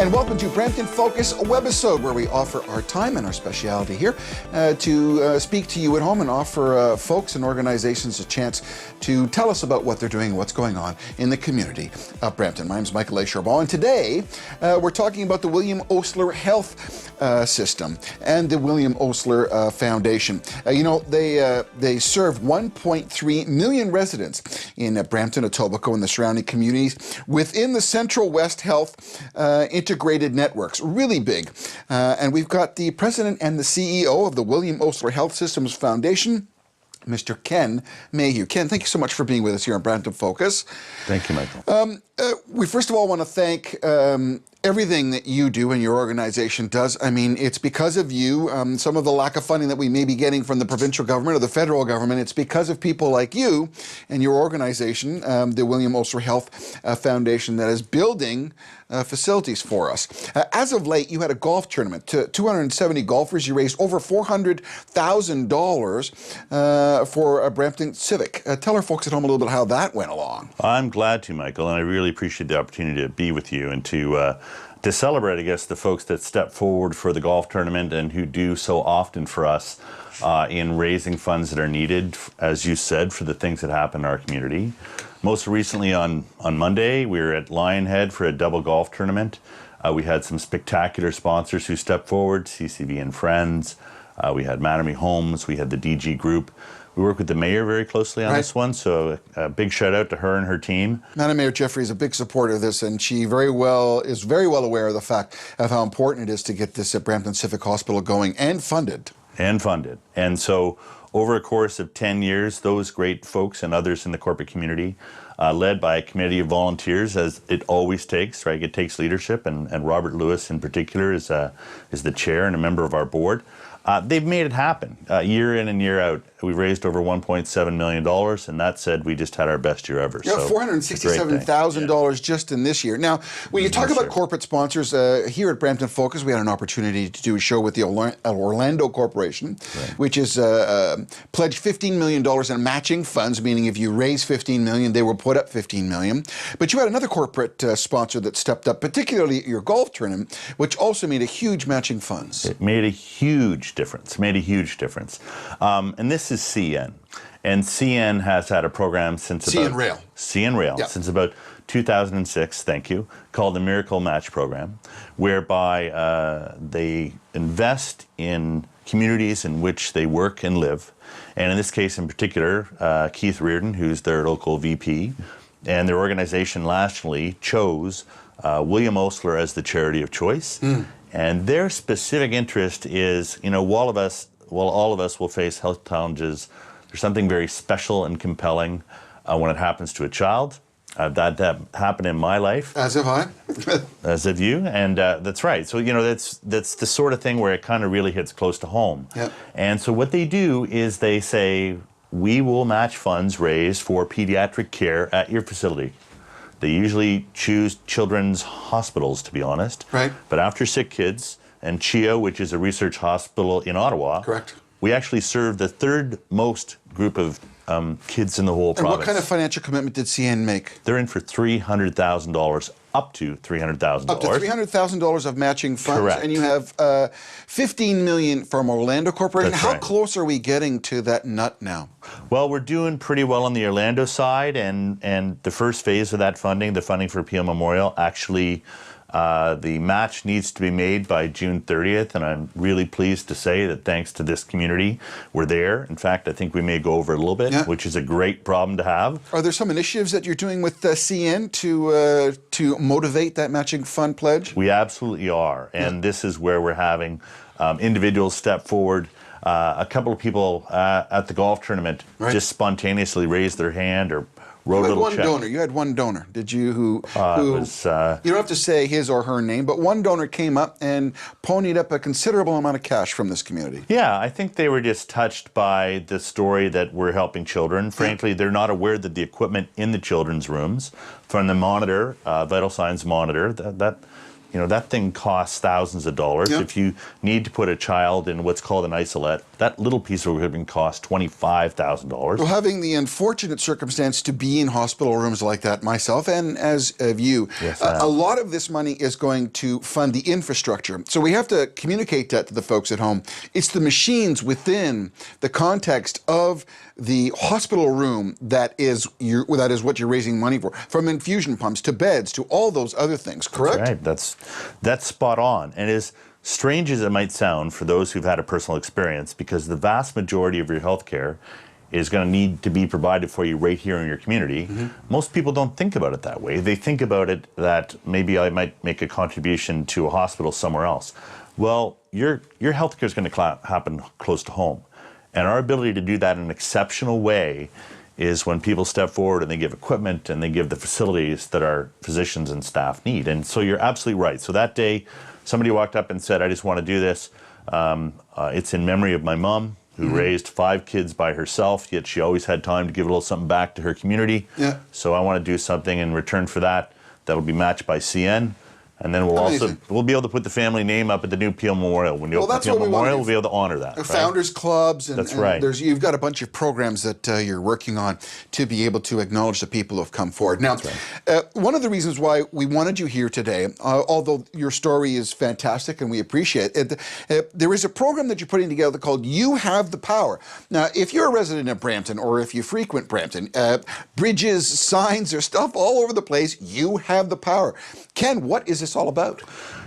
And welcome to Brampton Focus, a webisode where we offer our time and our speciality here to speak to you at home and offer folks and organizations a chance to tell us about what they're doing and what's going on in the community of Brampton. My name is Michael A. Charbon, and today we're talking about the William Osler Health System and the William Osler Foundation. They serve 1.3 million residents in Brampton, Etobicoke, and the surrounding communities within the Central West Health integrated networks. Really big. And we've got the president and the CEO of the William Osler Health Systems Foundation, Mr. Ken Mayhew. Ken, thank you so much for being with us here on Brampton Focus. Thank you, Michael. We first of all want to thank everything that you do and your organization does. I mean, it's because of you, some of the lack of funding that we may be getting from the provincial government or the federal government, it's because of people like you and your organization, the William Osler Health Foundation, that is building facilities for us. As of late, you had a golf tournament. 270 golfers. You raised over $400,000 for Brampton Civic. Tell our folks at home a little bit how that went along. I'm glad to, Michael, and I really appreciate the opportunity to be with you and to celebrate, I guess, the folks that step forward for the golf tournament and who do so often for us in raising funds that are needed, as you said, for the things that happen in our community. Most recently on Monday, we were at Lionhead for a double golf tournament. We had some spectacular sponsors who stepped forward, CCV and Friends. We had Mattamy Homes. We had the DG Group. We work with the mayor very closely on this one, so a big shout out to her and her team. Madam Mayor Jeffrey is a big supporter of this, and she is very well aware of the fact of how important it is to get this at Brampton Civic Hospital going and funded. And so over a course of 10 years, those great folks and others in the corporate community, led by a committee of volunteers, as it always takes, right? It takes leadership, and Robert Lewis in particular is the chair and a member of our board. They've made it happen year in and year out. We've raised over $1.7 million, and that said, we just had our best year ever. Yeah, so $467,000 just in this year. Now, when you talk about corporate sponsors, here at Brampton Focus, we had an opportunity to do a show with the Orlando Corporation, which is pledged $15 million in matching funds, meaning if you raise $15 million, they will put up $15 million. But you had another corporate sponsor that stepped up, particularly at your golf tournament, which also made a huge matching funds. It made a huge difference, and this is CN. And CN has had a program since CN Rail, since about 2006, thank you, called the Miracle Match Program, whereby they invest in communities in which they work and live. And in this case in particular, Keith Reardon, who's their local VP, and their organization nationally chose William Osler as the charity of choice. And their specific interest is, while all of us will face health challenges, there's something very special and compelling when it happens to a child. That happened in my life. As have I. As have you, and that's right. So, that's the sort of thing where it kind of really hits close to home. Yep. And so what they do is they say, we will match funds raised for pediatric care at your facility. They usually choose children's hospitals, to be honest. Right. But after sick kids, and CHEO, which is a research hospital in Ottawa, correct, we actually serve the third most group of kids in the whole province. And what kind of financial commitment did CN make? They're in for $300,000, up to $300,000. Up to $300,000 of matching funds. Correct. And you have $15 million from Orlando Corporation. That's How right. close are we getting to that nut now? Well, we're doing pretty well on the Orlando side, and the first phase of that funding, the funding for Peel Memorial, actually the match needs to be made by June 30th, and I'm really pleased to say that thanks to this community, we're there. In fact, I think we may go over a little bit, which is a great problem to have. Are there some initiatives that you're doing with CN to motivate that matching fund pledge? We absolutely are, and this is where we're having individuals step forward. A couple of people at the golf tournament just spontaneously raised their hand or wrote a little check. You had one donor, did you, who you don't have to say his or her name, but one donor came up and ponied up a considerable amount of cash from this community. Yeah, I think they were just touched by the story that we're helping children. Frankly, they're not aware that the equipment in the children's rooms, from the monitor, vital signs monitor, that thing costs thousands of dollars. If you need to put a child in what's called an isolette, that little piece of equipment cost $25,000. Well, having the unfortunate circumstance to be in hospital rooms like that myself, and as of you, yes, a lot of this money is going to fund the infrastructure. So we have to communicate that to the folks at home. It's the machines within the context of the hospital room that is what you're raising money for, from infusion pumps to beds to all those other things, correct? That's right. That's spot on. And as strange as it might sound for those who've had a personal experience, because the vast majority of your health care is going to need to be provided for you right here in your community. Most people don't think about it that way. They think about it that maybe I might make a contribution to a hospital somewhere else. Well, your health care is going to happen close to home. And our ability to do that in an exceptional way is when people step forward and they give equipment and they give the facilities that our physicians and staff need. And so you're absolutely right. So that day, somebody walked up and said, I just want to do this. It's in memory of my mom, who raised 5 kids by herself, yet she always had time to give a little something back to her community. Yeah. So I want to do something in return for that. That'll be matched by CN. And then we'll be able to put the family name up at the new Peel Memorial. When you open the Peel Memorial, we'll be able to honor that. Right? Founders clubs, and, that's right. And you've got a bunch of programs that you're working on to be able to acknowledge the people who have come forward. Now, one of the reasons why we wanted you here today, although your story is fantastic and we appreciate it, there is a program that you're putting together called You Have the Power. Now, if you're a resident of Brampton or if you frequent Brampton, bridges, signs, there's stuff all over the place. You have the power. Ken, what is this all about?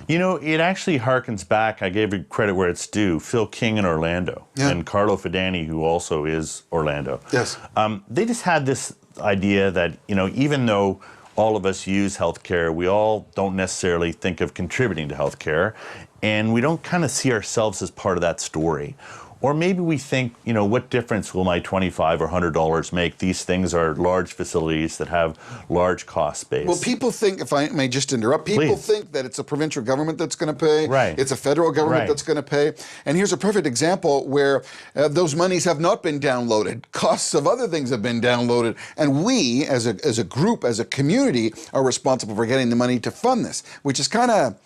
You know, it actually harkens back, I gave you credit where it's due, Phil King in Orlando, and Carlo Fidani, who also is Orlando. Yes. They just had this idea that, you know, even though all of us use healthcare, we all don't necessarily think of contributing to healthcare, and we don't kind of see ourselves as part of that story. Or maybe we think, you know, what difference will my $25 or $100 make? These things are large facilities that have large cost base. Well, people think, if I may just interrupt, people think that it's a provincial government that's going to pay. Right. It's a federal government that's going to pay. And here's a perfect example where those monies have not been downloaded. Costs of other things have been downloaded. And we, as a group, as a community, are responsible for getting the money to fund this, which is kind of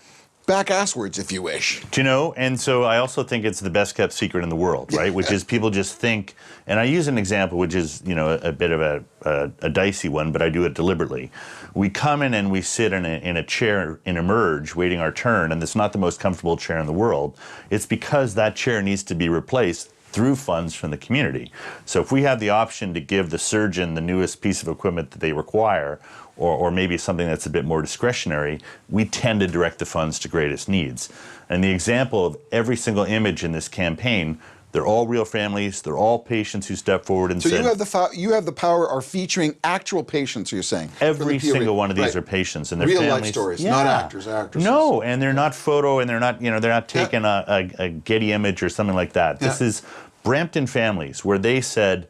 back-asswards, if you wish. Do you know, and so I also think it's the best-kept secret in the world, right? Which is people just think, and I use an example which is, you know, a bit of a dicey one, but I do it deliberately. We come in and we sit in a chair in Emerge waiting our turn, and it's not the most comfortable chair in the world. It's because that chair needs to be replaced through funds from the community. So if we have the option to give the surgeon the newest piece of equipment that they require, or maybe something that's a bit more discretionary, we tend to direct the funds to greatest needs. And the example of every single image in this campaign, they're all real families, they're all patients who step forward and said... So You Have the Power are featuring actual patients, you're saying? Every single one of these are patients and their real families. Life stories, not actors, actresses. No, and they're not photo, and they're not, you know, they're not taking a Getty image or something like that. This is Brampton families, where they said,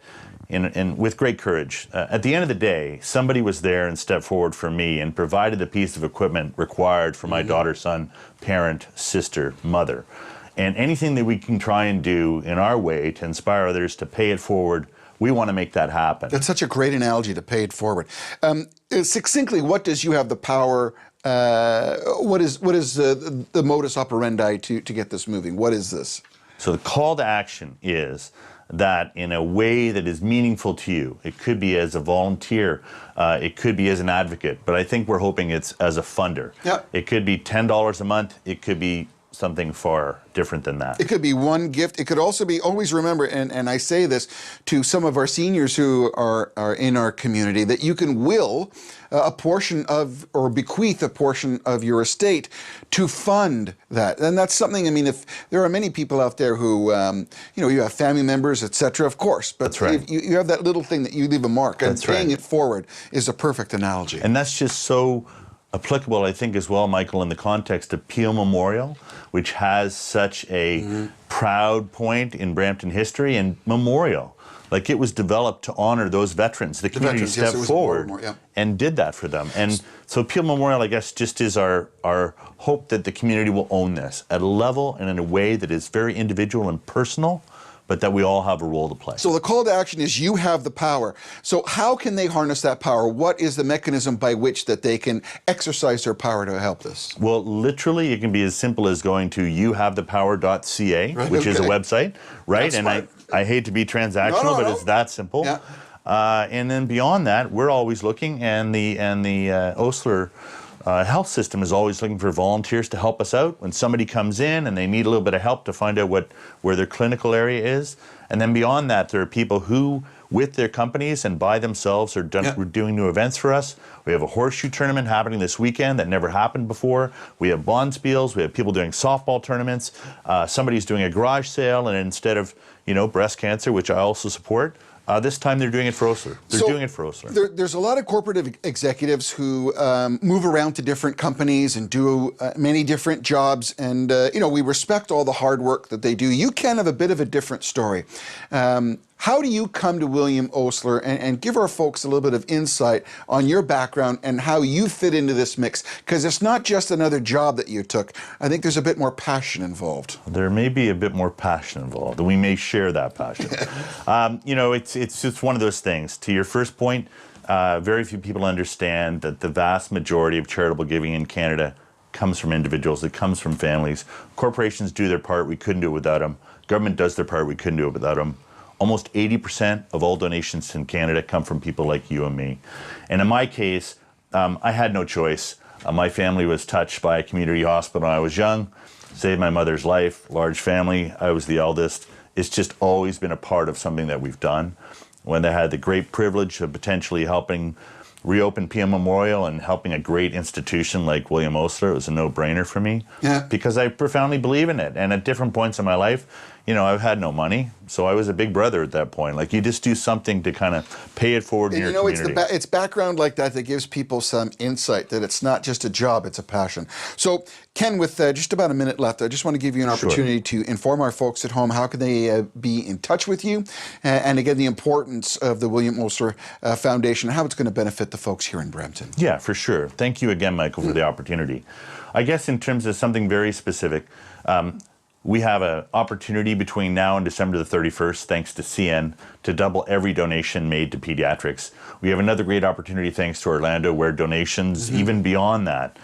and with great courage, at the end of the day, somebody was there and stepped forward for me and provided the piece of equipment required for my daughter, son, parent, sister, mother. And anything that we can try and do in our way to inspire others to pay it forward, we want to make that happen. That's such a great analogy, to pay it forward. Succinctly, what does You Have the Power, what is the modus operandi to get this moving? What is this? So the call to action is that in a way that is meaningful to you. It could be as a volunteer, it could be as an advocate, but I think we're hoping it's as a funder. Yep. It could be $10 a month, it could be something far different than that. It could be one gift. It could also be, always remember, and I say this to some of our seniors who are in our community, that you can will a portion of, or bequeath a portion of your estate to fund that. And that's something, I mean, if there are many people out there who, you know, you have family members, etc., of course, but that's right. you have that little thing that you leave a mark, and paying it forward is a perfect analogy. And that's just so applicable, I think, as well, Michael, in the context of Peel Memorial, which has such a proud point in Brampton history, and Memorial. Like, it was developed to honor those veterans. The community stepped forward and did that for them. And so Peel Memorial, I guess, just is our hope that the community will own this at a level and in a way that is very individual and personal, but that we all have a role to play. So the call to action is you have the power. So how can they harness that power? What is the mechanism by which that they can exercise their power to help this? Well, literally, it can be as simple as going to youhavethepower.ca, right, which is a website, right? That's and smart. I hate to be transactional, but it's that simple. Yeah. And then beyond that, we're always looking, and the Osler health system is always looking for volunteers to help us out when somebody comes in and they need a little bit of help to find out where their clinical area is. And then beyond that, there are people who, with their companies and by themselves, are doing new events for us. We have a horseshoe tournament happening this weekend that never happened before. We have bonspiels. We have people doing softball tournaments. Somebody's doing a garage sale, and instead of breast cancer, which I also support, this time they're doing it for Osler. They're doing it for Osler. There's a lot of corporate executives who move around to different companies and do many different jobs. And, we respect all the hard work that they do. You can have a bit of a different story. How do you come to William Osler and give our folks a little bit of insight on your background and how you fit into this mix? Because it's not just another job that you took. I think there's a bit more passion involved. There may be a bit more passion involved, and we may share that passion. It's just one of those things. To your first point, very few people understand that the vast majority of charitable giving in Canada comes from individuals. It comes from families. Corporations do their part. We couldn't do it without them. Government does their part. We couldn't do it without them. Almost 80% of all donations in Canada come from people like you and me. And in my case, I had no choice. My family was touched by a community hospital when I was young, saved my mother's life, large family. I was the eldest. It's just always been a part of something that we've done. When I had the great privilege of potentially helping reopen PM Memorial and helping a great institution like William Osler, it was a no-brainer for me because I profoundly believe in it. And at different points in my life, I've had no money, so I was a big brother at that point. Like, you just do something to kind of pay it forward in your community. It's background like that gives people some insight that it's not just a job, it's a passion. So, Ken, with just about a minute left, I just want to give you an opportunity to inform our folks at home how can they be in touch with you, and again, the importance of the William Osler Foundation, how it's going to benefit the folks here in Brampton. Yeah, for sure. Thank you again, Michael, for the opportunity. I guess in terms of something very specific, we have an opportunity between now and December the 31st, thanks to CN, to double every donation made to pediatrics. We have another great opportunity thanks to Orlando where donations, even beyond that,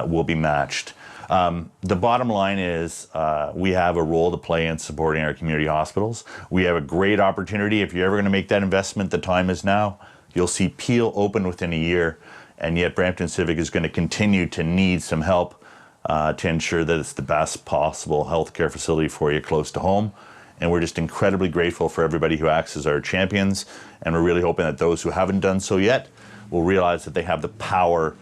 will be matched. The bottom line is we have a role to play in supporting our community hospitals. We have a great opportunity. If you're ever going to make that investment, the time is now. You'll see Peel open within a year, and yet Brampton Civic is going to continue to need some help to ensure that it's the best possible healthcare facility for you close to home. And we're just incredibly grateful for everybody who acts as our champions. And we're really hoping that those who haven't done so yet will realize that they have the power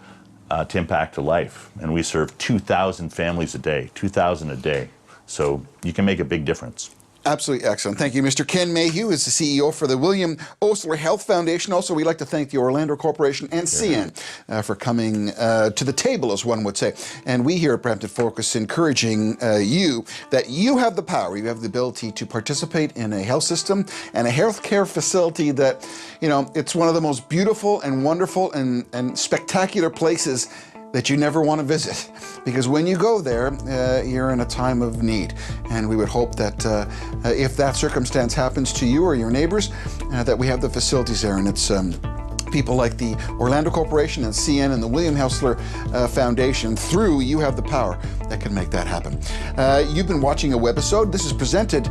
to impact a life. And we serve 2,000 families a day, 2,000 a day. So you can make a big difference. Absolutely excellent. Thank you. Mr. Ken Mayhew is the CEO for the William Osler Health Foundation. Also, we'd like to thank the Orlando Corporation and CN for coming to the table, as one would say. And we here at Brampton Focus encouraging you that you have the power, you have the ability to participate in a health system and a healthcare facility that, it's one of the most beautiful and wonderful and spectacular places that you never want to visit, because when you go there, you're in a time of need. And we would hope that if that circumstance happens to you or your neighbors, that we have the facilities there. And it's people like the Orlando Corporation and CN and the William Osler Foundation, through You Have the Power, that can make that happen. You've been watching a webisode. This is presented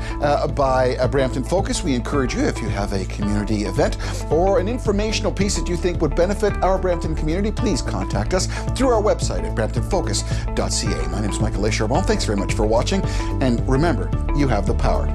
by Brampton Focus. We encourage you, if you have a community event or an informational piece that you think would benefit our Brampton community, please contact us through our website at bramptonfocus.ca. My name is Michael Charbon. Thanks very much for watching. And remember, you have the power.